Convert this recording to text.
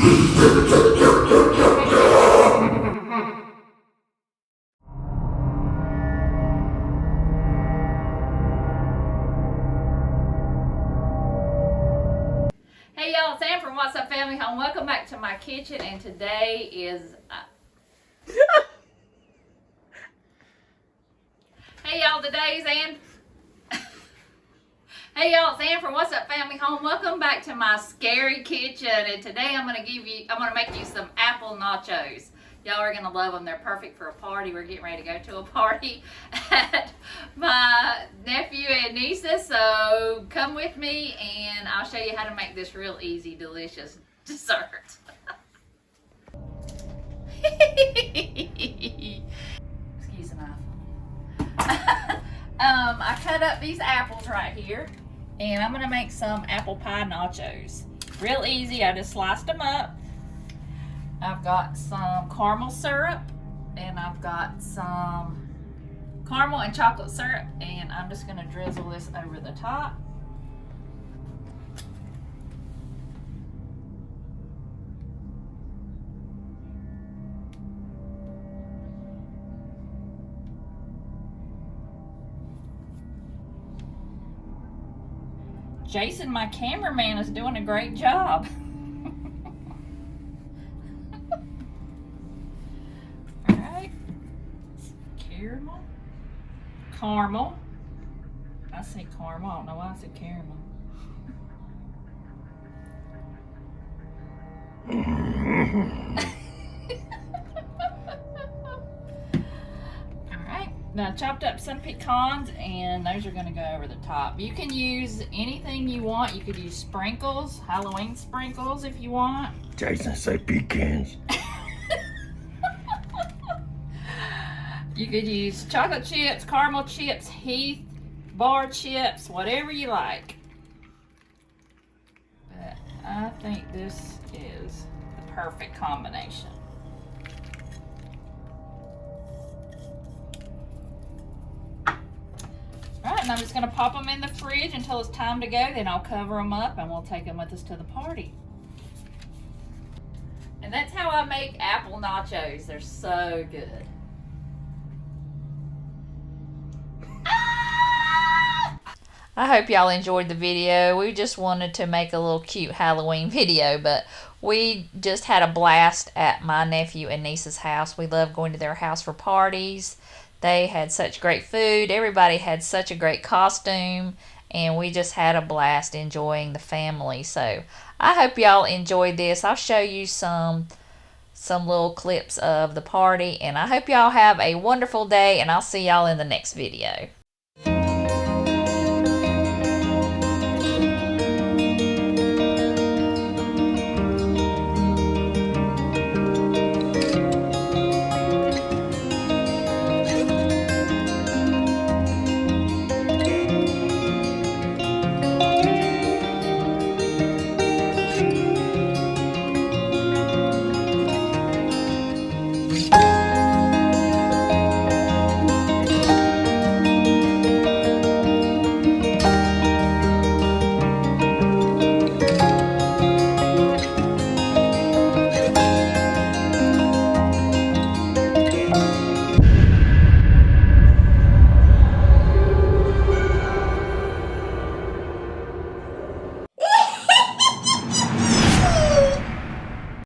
Hey y'all, it's Ann from What's Up Family Home. Welcome back to my kitchen, and today is Hey y'all, today's Ann. Hey y'all, it's Ann from What's Up Family Home. Welcome back to my scary kitchen, and today I'm gonna make you some apple nachos. Y'all are gonna love them. They're perfect for a party. We're getting ready to go to a party at my nephew and niece's, so come with me and I'll show you how to make this real easy, delicious dessert. Excuse the knife. I cut up these apples right here, and I'm gonna make some apple pie nachos. Real easy. I just sliced them up. I've got some caramel syrup, and I've got some caramel and chocolate syrup, and I'm just gonna drizzle this over the top. Jason, my cameraman, is doing a great job. Alright. Caramel. I say caramel. I don't know why I said caramel. Alright. Now I chopped up some pecans, and those are going to go over the top. You can use anything you want. You could use sprinkles, Halloween sprinkles if you want. Jason, say pecans. You could use chocolate chips, caramel chips, Heath, bar chips, whatever you like. But I think this is the perfect combination. Alright, and I'm just going to pop them in the fridge until it's time to go. Then I'll cover them up and we'll take them with us to the party. And that's how I make apple nachos. They're so good. I hope y'all enjoyed the video. We just wanted to make a little cute Halloween video, but we just had a blast at my nephew and niece's house. We love going to their house for parties. They had such great food. Everybody had such a great costume, and we just had a blast enjoying the family. So I hope y'all enjoyed this. I'll show you some little clips of the party, and I hope y'all have a wonderful day, and I'll see y'all in the next video.